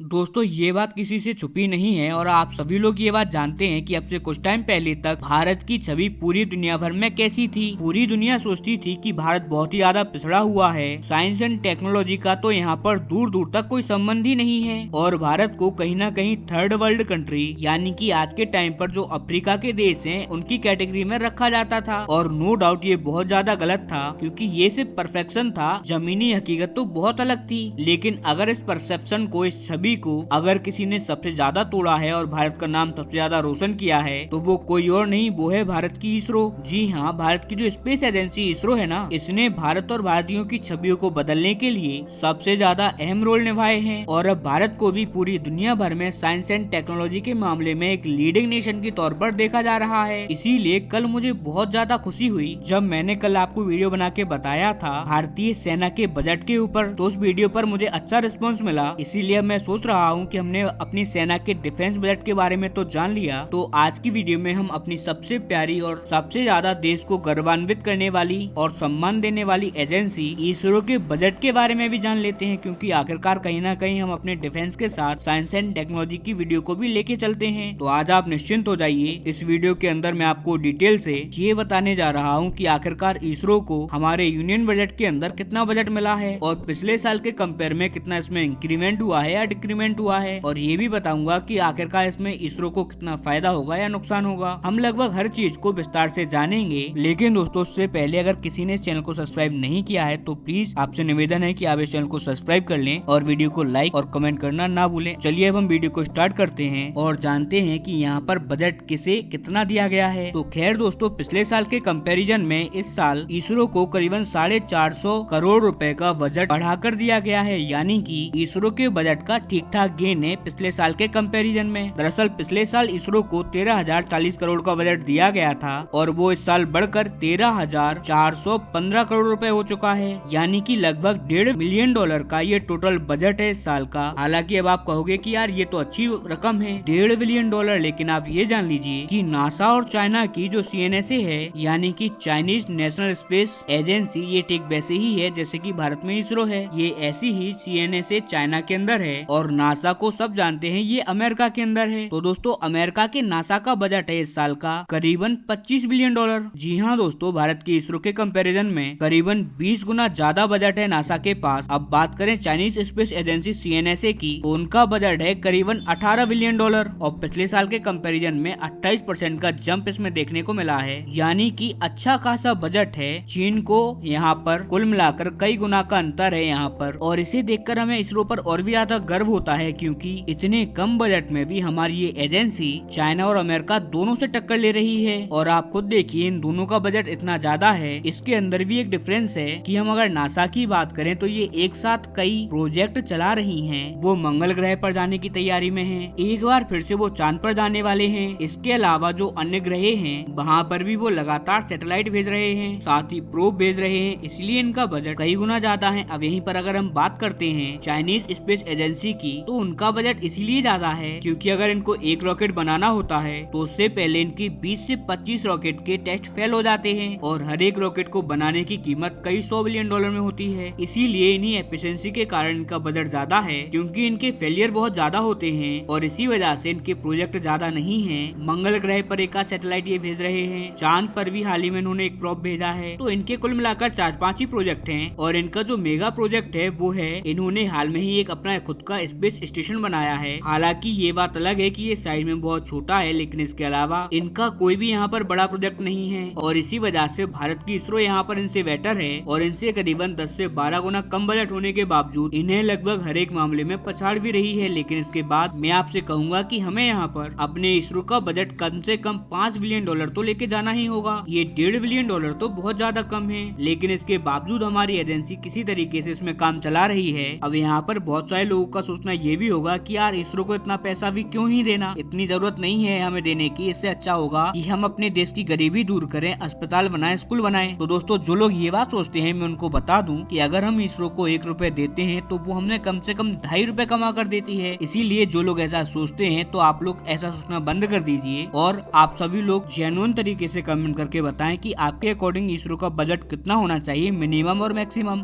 दोस्तों ये बात किसी से छुपी नहीं है और आप सभी लोग ये बात जानते हैं कि अब से कुछ टाइम पहले तक भारत की छवि पूरी दुनिया भर में कैसी थी। पूरी दुनिया सोचती थी कि भारत बहुत ही ज्यादा पिछड़ा हुआ है। साइंस एंड टेक्नोलॉजी का तो यहाँ पर दूर दूर तक कोई संबंध ही नहीं है और भारत को कहीं ना कहीं थर्ड वर्ल्ड कंट्री यानी कि आज के टाइम पर जो अफ्रीका के देश हैं उनकी कैटेगरी में रखा जाता था। और नो डाउट ये बहुत ज्यादा गलत था क्योंकि ये सिर्फ परफेक्शन था, जमीनी हकीकत तो बहुत अलग थी। लेकिन अगर इस परसेप्शन को, इस छवि को अगर किसी ने सबसे ज्यादा तोड़ा है और भारत का नाम सबसे ज्यादा रोशन किया है तो वो कोई और नहीं, वो है भारत की इसरो। जी हाँ, भारत की जो स्पेस एजेंसी इसरो है ना, इसने भारत और भारतीयों की छवियों को बदलने के लिए सबसे ज्यादा अहम रोल निभाए हैं और अब भारत को भी पूरी दुनिया भर में साइंस एंड टेक्नोलॉजी के मामले में एक लीडिंग नेशन के तौर पर देखा जा रहा है। इसीलिए कल मुझे बहुत ज्यादा खुशी हुई जब मैंने कल आपको वीडियो बना के बताया था भारतीय सेना के बजट के ऊपर। तो उस वीडियो पर मुझे अच्छा रिस्पॉन्स मिला, इसीलिए मैं सोच रहा हूँ कि हमने अपनी सेना के डिफेंस बजट के बारे में तो जान लिया, तो आज की वीडियो में हम अपनी सबसे प्यारी और सबसे ज्यादा देश को गौरवान्वित करने वाली और सम्मान देने वाली एजेंसी इसरो के बजट के बारे में भी जान लेते हैं। क्योंकि आखिरकार कहीं ना कहीं हम अपने डिफेंस के साथ साइंस एंड टेक्नोलॉजी की वीडियो को भी लेके चलते हैं। तो आज आप निश्चिंत हो जाइए, इस वीडियो के अंदर मैं आपको डिटेल से ये बताने जा रहा हूँ कि आखिरकार इसरो को हमारे यूनियन बजट के अंदर कितना बजट मिला है और पिछले साल के कंपेयर में कितना इसमें इंक्रीमेंट हुआ है या डिक्रीमेंट हुआ है। और ये भी बताऊंगा कि आखिरकार इसमें इसरो को कितना फायदा होगा या नुकसान होगा। हम लगभग हर चीज को विस्तार से जानेंगे। लेकिन दोस्तों उससे पहले अगर किसी ने इस चैनल को सब्सक्राइब नहीं किया है तो प्लीज आपसे निवेदन है कि आप इस चैनल को सब्सक्राइब कर लें और वीडियो को लाइक और कमेंट करना ना भूलें। चलिए अब हम वीडियो को स्टार्ट करते हैं और जानते हैं कि यहाँ पर बजट किसे कितना दिया गया है। तो खैर दोस्तों, पिछले साल के कंपैरिजन में इस साल इसरो को करीबन 450 करोड़ रुपए का बजट बढ़ाकर दिया गया है, यानी कि इसरो के बजट का ठीक ठाक गेन है पिछले साल के कंपैरिजन में। दरअसल पिछले साल इसरो को 13,040 करोड़ का बजट दिया गया था और वो इस साल बढ़कर 13,415 करोड़ रुपए हो चुका है, यानी कि लगभग $1.5 मिलियन का ये टोटल बजट है इस साल का। हालांकि अब आप कहोगे कि यार ये तो अच्छी रकम है, $1.5 मिलियन, लेकिन आप ये जान लीजिए कि नासा और चाइना की जो CNSA है यानी कि चाइनीज नेशनल स्पेस एजेंसी, ये ठीक वैसे ही है जैसे कि भारत में इसरो है। ये ऐसी ही CNSA चाइना के अंदर है और नासा को सब जानते हैं ये अमेरिका के अंदर है। तो दोस्तों अमेरिका के नासा का बजट है इस साल का करीबन $25 बिलियन। जी हाँ दोस्तों, भारत के इसरो के कंपैरिजन में करीबन 20 गुना ज्यादा बजट है नासा के पास। अब बात करें चाइनीज स्पेस एजेंसी CNSA की, तो उनका बजट है करीबन $18 बिलियन और पिछले साल के कंपैरिजन में 28% का जंप इसमें देखने को मिला है, यानी कि अच्छा खासा बजट है। चीन को यहाँ पर कुल मिलाकर कई गुना का अंतर है यहाँ पर, और इसे देखकर हमें इसरो पर और भी ज्यादा गर्व होता है क्योंकि इतने कम बजट में भी हमारी ये एजेंसी चाइना और अमेरिका दोनों से टक्कर ले रही है। और आप खुद देखिए इन दोनों का बजट इतना ज्यादा है, इसके अंदर भी एक डिफरेंस है कि हम अगर नासा की बात करें तो ये एक साथ कई प्रोजेक्ट चला रही हैं। वो मंगल ग्रह पर जाने की तैयारी में हैं, एक बार फिर से वो चांद पर जाने वाले हैं। इसके अलावा जो अन्य ग्रह हैं वहाँ पर भी वो लगातार सैटेलाइट भेज रहे हैं, साथ ही प्रोब भेज रहे हैं, इसलिए इनका बजट कई गुना ज्यादा है। अब यहीं पर अगर हम बात करते हैं चाइनीज स्पेस एजेंसी की, तो उनका बजट इसीलिए ज्यादा है क्योंकि अगर इनको एक रॉकेट बनाना होता है तो उससे पहले इनकी 20 से 25 रॉकेट के टेस्ट फेल हो जाते हैं और हर एक रॉकेट को बनाने की कीमत कई $100 बिलियन में होती है। इसीलिए इन्हीं एफिशिएंसी के कारण इनका बजट ज्यादा है क्योंकि इनके फेलियर बहुत ज्यादा होते हैं और इसी वजह से इनके प्रोजेक्ट ज्यादा नहीं है। मंगल ग्रह पर एक सैटेलाइट ये भेज रहे हैं, चांद पर भी हाल ही में इन्होंने एक प्रोब भेजा है। तो इनके कुल मिलाकर 4-5 ही प्रोजेक्ट हैं और इनका जो मेगा प्रोजेक्ट है वो है इन्होंने हाल में ही एक अपना खुद का स्पेस स्टेशन बनाया है। हालांकि ये बात अलग है कि ये साइज में बहुत छोटा है, लेकिन इसके अलावा इनका कोई भी यहाँ पर बड़ा प्रोजेक्ट नहीं है और इसी वजह से भारत की इसरो यहाँ पर इनसे बेटर है और इनसे करीबन 10 से 12 गुना कम बजट होने के बावजूद इन्हें लगभग हर एक मामले में पछाड़ भी रही है। लेकिन इसके बाद मैं आपसे कहूंगा कि हमें यहाँ पर अपने इसरो का बजट कम से कम $5 बिलियन तो लेके जाना ही होगा। ये $1.5 बिलियन तो बहुत ज्यादा कम है, लेकिन इसके बावजूद हमारी एजेंसी किसी तरीके से इसमें काम चला रही है। अब यहाँ पर बहुत सारे लोगों का सोचना ये भी होगा कि यार इसरो को इतना पैसा भी क्यों ही देना, इतनी जरूरत नहीं है हमें देने की, इससे अच्छा होगा कि हम अपने देश की गरीबी दूर करें, अस्पताल बनाएं, स्कूल बनाएं। तो दोस्तों जो लोग ये बात सोचते हैं मैं उनको बता दूं कि अगर हम इसरो को ₹1 देते हैं तो वो हमने कम से कम ₹2.5 कमा कर देती है। इसीलिए जो लोग ऐसा सोचते हैं तो आप लोग ऐसा सोचना बंद कर दीजिए और आप सभी लोग जेन्युइन तरीके से कमेंट करके बताएं कि आपके अकॉर्डिंग इसरो का बजट कितना होना चाहिए, मिनिमम और मैक्सिमम।